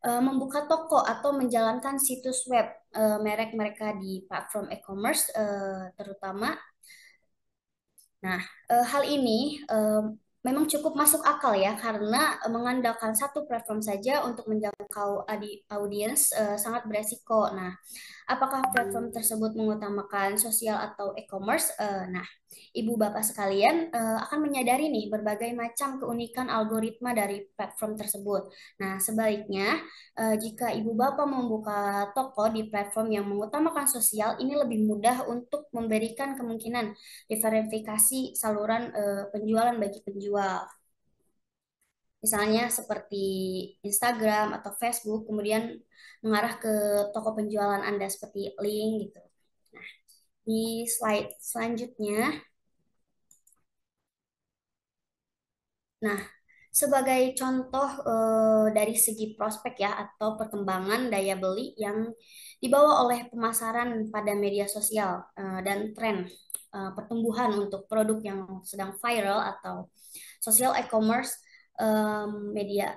membuka toko atau menjalankan situs web merek mereka di platform e-commerce terutama. Nah, hal ini memang cukup masuk akal ya karena mengandalkan satu platform saja untuk menjangkau audiens sangat beresiko. Nah, apakah platform tersebut mengutamakan sosial atau e-commerce? Nah, ibu bapak sekalian akan menyadari nih berbagai macam keunikan algoritma dari platform tersebut. Nah, sebaliknya, jika ibu bapak membuka toko di platform yang mengutamakan sosial, ini lebih mudah untuk memberikan kemungkinan diverifikasi saluran penjualan bagi penjual. Misalnya seperti Instagram atau Facebook, kemudian mengarah ke toko penjualan Anda seperti link gitu. Nah, di slide selanjutnya, nah, sebagai contoh dari segi prospek ya atau perkembangan daya beli yang dibawa oleh pemasaran pada media sosial dan tren pertumbuhan untuk produk yang sedang viral atau social e-commerce media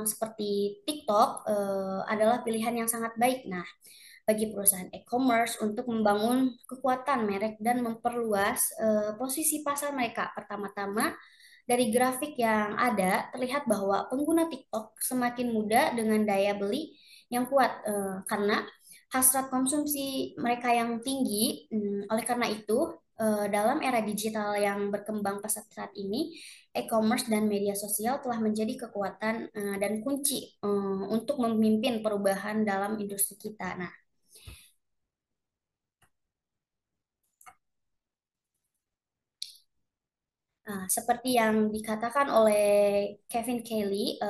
seperti TikTok adalah pilihan yang sangat baik. Nah, bagi perusahaan e-commerce untuk membangun kekuatan merek dan memperluas posisi pasar mereka. Pertama-tama, dari grafik yang ada, terlihat bahwa pengguna TikTok semakin muda dengan daya beli yang kuat karena hasrat konsumsi mereka yang tinggi. Oleh karena itu, dalam era digital yang berkembang pesat saat ini, e-commerce dan media sosial telah menjadi kekuatan dan kunci untuk memimpin perubahan dalam industri kita. Nah, seperti yang dikatakan oleh Kevin Kelly,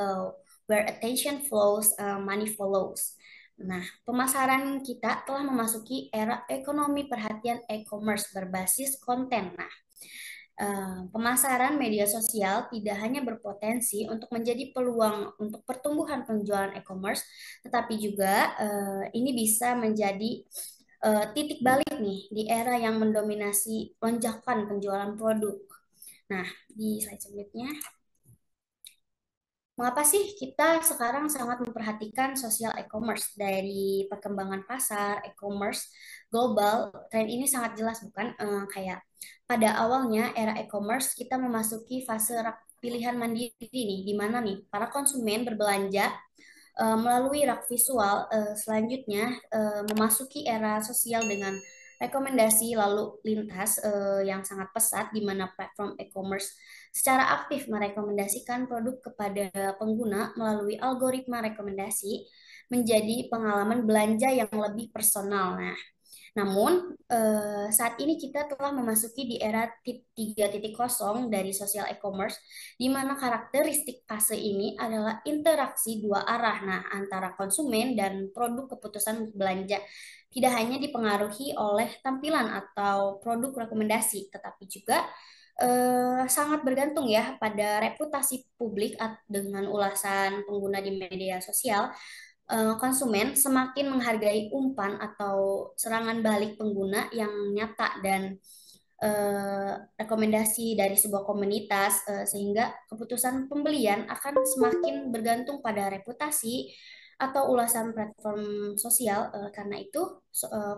where attention flows, money follows. Nah, pemasaran kita telah memasuki era ekonomi perhatian e-commerce berbasis konten. Nah, pemasaran media sosial tidak hanya berpotensi untuk menjadi peluang untuk pertumbuhan penjualan e-commerce, tetapi juga ini bisa menjadi titik balik nih di era yang mendominasi lonjakan penjualan produk. Nah, di slide selanjutnya, mengapa sih kita sekarang sangat memperhatikan sosial e-commerce dari perkembangan pasar e-commerce global? Tren ini sangat jelas bukan? Kayak pada awalnya era e-commerce kita memasuki fase pilihan mandiri nih, di mana nih para konsumen berbelanja melalui rak visual. Selanjutnya memasuki era sosial dengan rekomendasi lalu lintas yang sangat pesat di mana platform e-commerce secara aktif merekomendasikan produk kepada pengguna melalui algoritma rekomendasi menjadi pengalaman belanja yang lebih personal. Nah, Namun, saat ini kita telah memasuki di era 3.0 dari social e-commerce, di mana karakteristik fase ini adalah interaksi dua arah, nah, antara konsumen dan produk keputusan belanja. Tidak hanya dipengaruhi oleh tampilan atau produk rekomendasi, tetapi juga sangat bergantung ya pada reputasi publik dengan ulasan pengguna di media sosial. Konsumen semakin menghargai umpan atau serangan balik pengguna yang nyata dan rekomendasi dari sebuah komunitas, sehingga keputusan pembelian akan semakin bergantung pada reputasi atau ulasan platform sosial. Karena itu,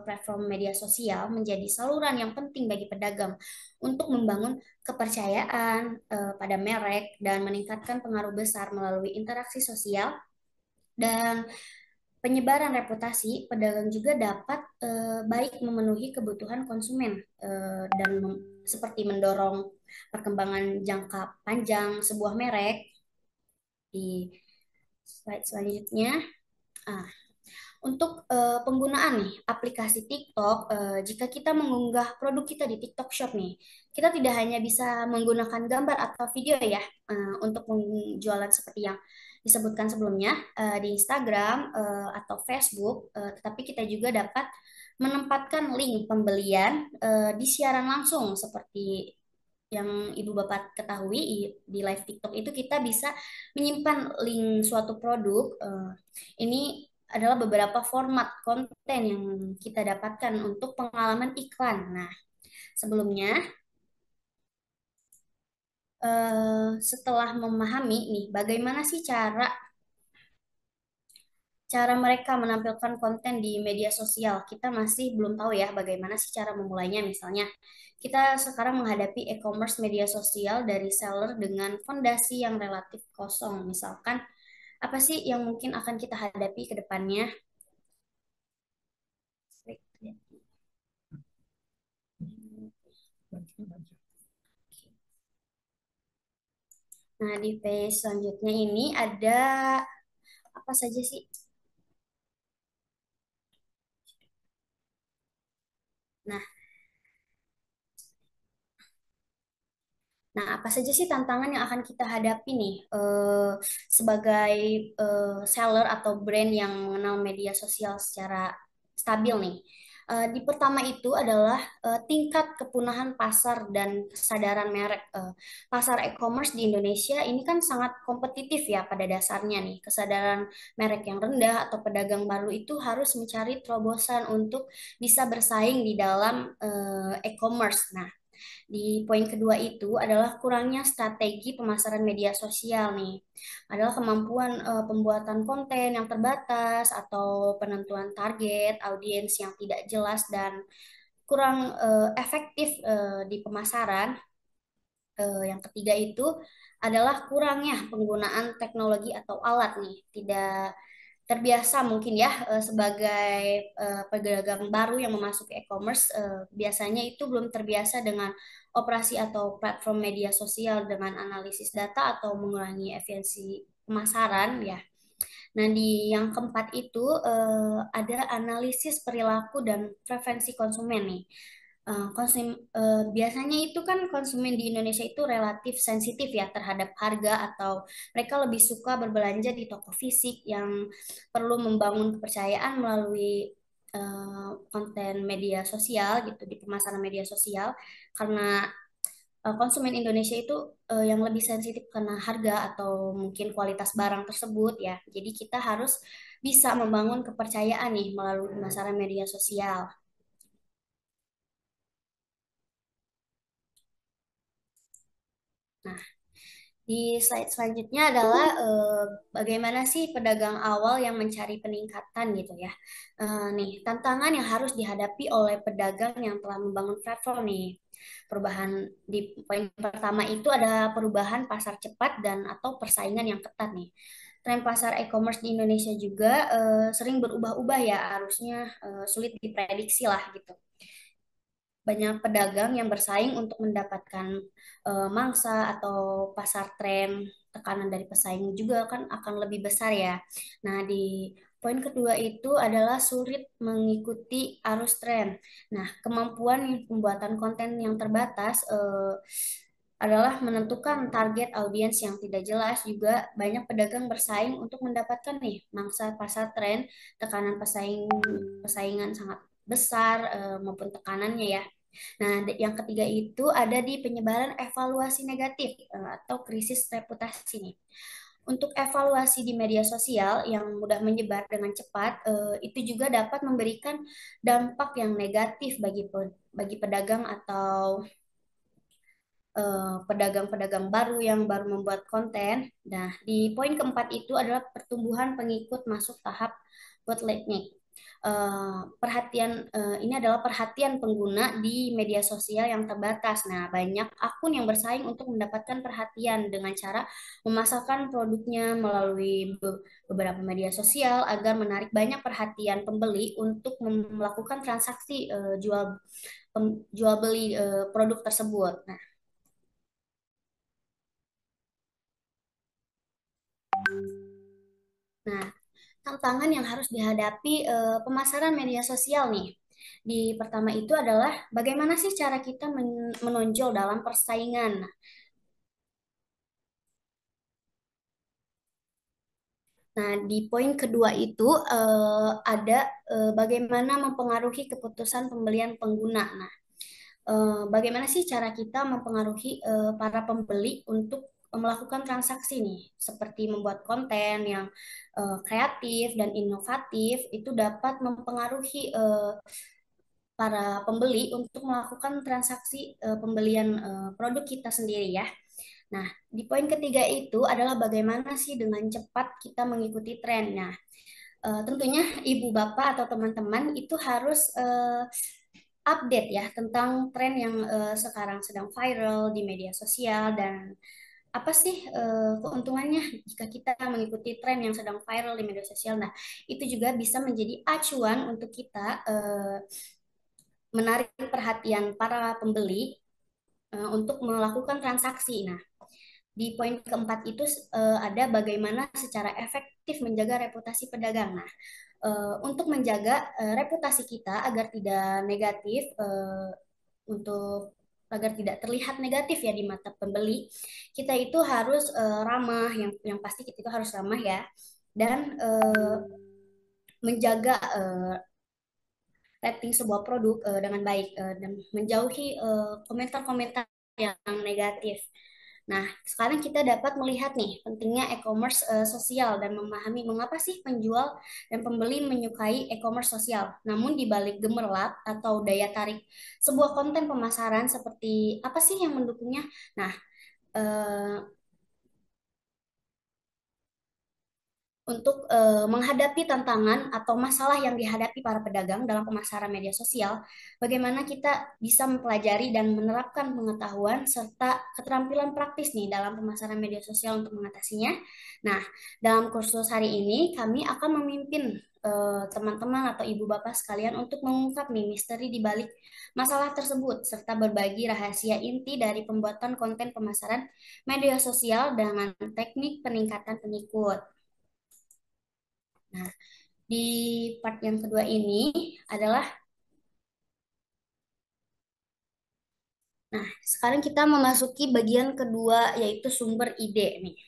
platform media sosial menjadi saluran yang penting bagi pedagang untuk membangun kepercayaan pada merek dan meningkatkan pengaruh besar melalui interaksi sosial dan penyebaran reputasi. Pedagang juga dapat baik memenuhi kebutuhan konsumen dan seperti mendorong perkembangan jangka panjang sebuah merek. Di slide selanjutnya, ah, untuk penggunaan nih aplikasi TikTok, jika kita mengunggah produk kita di TikTok Shop nih, kita tidak hanya bisa menggunakan gambar atau video ya untuk penjualan seperti yang disebutkan sebelumnya di Instagram atau Facebook, tetapi kita juga dapat menempatkan link pembelian di siaran langsung seperti yang Ibu Bapak ketahui di live TikTok itu kita bisa menyimpan link suatu produk. Ini adalah beberapa format konten yang kita dapatkan untuk pengalaman iklan. Nah, sebelumnya setelah memahami nih bagaimana sih cara cara mereka menampilkan konten di media sosial, kita masih belum tahu ya bagaimana sih cara memulainya. Misalnya, kita sekarang menghadapi e-commerce media sosial dari seller dengan fondasi yang relatif kosong. Misalkan, apa sih yang mungkin akan kita hadapi ke depannya? Nah, di page selanjutnya ini ada apa saja sih? Nah, apa saja sih tantangan yang akan kita hadapi nih sebagai seller atau brand yang mengenal media sosial secara stabil nih? Di pertama itu adalah tingkat kepunahan pasar dan kesadaran merek. Pasar e-commerce di Indonesia ini kan sangat kompetitif ya pada dasarnya nih. Kesadaran merek yang rendah atau pedagang baru itu harus mencari terobosan untuk bisa bersaing di dalam e-commerce. Nah, di poin kedua itu adalah kurangnya strategi pemasaran media sosial nih. Adalah kemampuan pembuatan konten yang terbatas atau penentuan target audiens yang tidak jelas dan kurang efektif di pemasaran. Yang ketiga itu adalah kurangnya penggunaan teknologi atau alat nih. Tidak terbiasa mungkin ya sebagai pedagang baru yang memasuki e-commerce, biasanya itu belum terbiasa dengan operasi atau platform media sosial dengan analisis data atau mengurangi efisiensi pemasaran ya. Nah, di yang keempat itu ada analisis perilaku dan preferensi konsumen nih. Biasanya itu kan konsumen di Indonesia itu relatif sensitif ya terhadap harga, atau mereka lebih suka berbelanja di toko fisik yang perlu membangun kepercayaan melalui konten media sosial gitu, di pemasaran media sosial, karena konsumen Indonesia itu yang lebih sensitif karena harga atau mungkin kualitas barang tersebut ya. Jadi kita harus bisa membangun kepercayaan nih melalui pemasaran media sosial. Nah, di slide selanjutnya adalah bagaimana sih pedagang awal yang mencari peningkatan gitu ya. Nih, tantangan yang harus dihadapi oleh pedagang yang telah membangun platform nih. Perubahan di poin pertama itu ada perubahan pasar cepat dan atau persaingan yang ketat nih. Tren pasar e-commerce di Indonesia juga sering berubah-ubah ya, harusnya sulit diprediksi lah gitu. Banyak pedagang yang bersaing untuk mendapatkan mangsa atau pasar tren. Tekanan dari pesaing juga kan akan lebih besar ya. Nah, di Poin kedua itu adalah sulit mengikuti arus tren. Nah, kemampuan pembuatan konten yang terbatas adalah menentukan target audiens yang tidak jelas. Juga banyak pedagang bersaing untuk mendapatkan nih mangsa pasar tren, tekanan persaingan sangat besar maupun tekanannya ya. Nah, yang ketiga itu ada di penyebaran evaluasi negatif atau krisis reputasi nih. Untuk evaluasi di media sosial yang mudah menyebar dengan cepat, itu juga dapat memberikan dampak yang negatif bagi pedagang atau pedagang-pedagang baru yang baru membuat konten. Nah, di poin keempat itu adalah pertumbuhan pengikut masuk tahap bottleneck. Ini adalah perhatian pengguna di media sosial yang terbatas. Nah, banyak akun yang bersaing untuk mendapatkan perhatian dengan cara memasarkan produknya melalui beberapa media sosial agar menarik banyak perhatian pembeli untuk melakukan transaksi jual beli produk tersebut. Nah, tantangan yang harus dihadapi pemasaran media sosial nih. Di pertama itu adalah bagaimana sih cara kita menonjol dalam persaingan. Nah, di poin kedua itu ada bagaimana mempengaruhi keputusan pembelian pengguna. Nah, bagaimana sih cara kita mempengaruhi para pembeli untuk melakukan transaksi nih, seperti membuat konten yang kreatif dan inovatif itu dapat mempengaruhi para pembeli untuk melakukan transaksi pembelian produk kita sendiri ya. Nah, di poin ketiga itu adalah bagaimana sih dengan cepat kita mengikuti tren. Nah, tentunya ibu bapak atau teman-teman itu harus update ya tentang tren yang sekarang sedang viral di media sosial dan apa sih keuntungannya jika kita mengikuti tren yang sedang viral di media sosial. Nah, itu juga bisa menjadi acuan untuk kita menarik perhatian para pembeli untuk melakukan transaksi. Nah, di poin keempat itu ada bagaimana secara efektif menjaga reputasi pedagang. Nah, untuk menjaga reputasi kita agar tidak negatif, untuk agar tidak terlihat negatif ya di mata pembeli, kita itu harus ramah, yang pasti kita itu harus ramah ya, dan menjaga rating sebuah produk dengan baik dan menjauhi komentar-komentar yang negatif. Nah, sekarang kita dapat melihat nih pentingnya e-commerce sosial dan memahami mengapa sih penjual dan pembeli menyukai e-commerce sosial. Namun di balik gemerlap atau daya tarik sebuah konten pemasaran seperti apa sih yang mendukungnya? Nah, eh, untuk menghadapi tantangan atau masalah yang dihadapi para pedagang dalam pemasaran media sosial, bagaimana kita bisa mempelajari dan menerapkan pengetahuan serta keterampilan praktis nih dalam pemasaran media sosial untuk mengatasinya. Nah, dalam kursus hari ini kami akan memimpin teman-teman atau ibu bapak sekalian untuk mengungkap nih misteri di balik masalah tersebut serta berbagi rahasia inti dari pembuatan konten pemasaran media sosial dengan teknik peningkatan pengikut. Nah, di part yang kedua ini adalah, nah, sekarang kita memasuki bagian kedua yaitu sumber ide nih.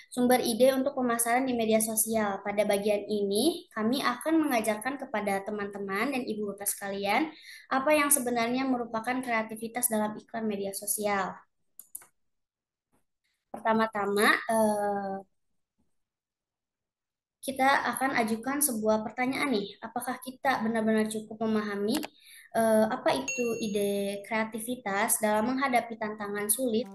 Sumber ide untuk pemasaran di media sosial. Pada bagian ini, kami akan mengajarkan kepada teman-teman dan ibu bapak sekalian apa yang sebenarnya merupakan kreativitas dalam iklan media sosial. Pertama-tama, kita akan ajukan sebuah pertanyaan nih, apakah kita benar-benar cukup memahami apa itu ide kreativitas dalam menghadapi tantangan sulit?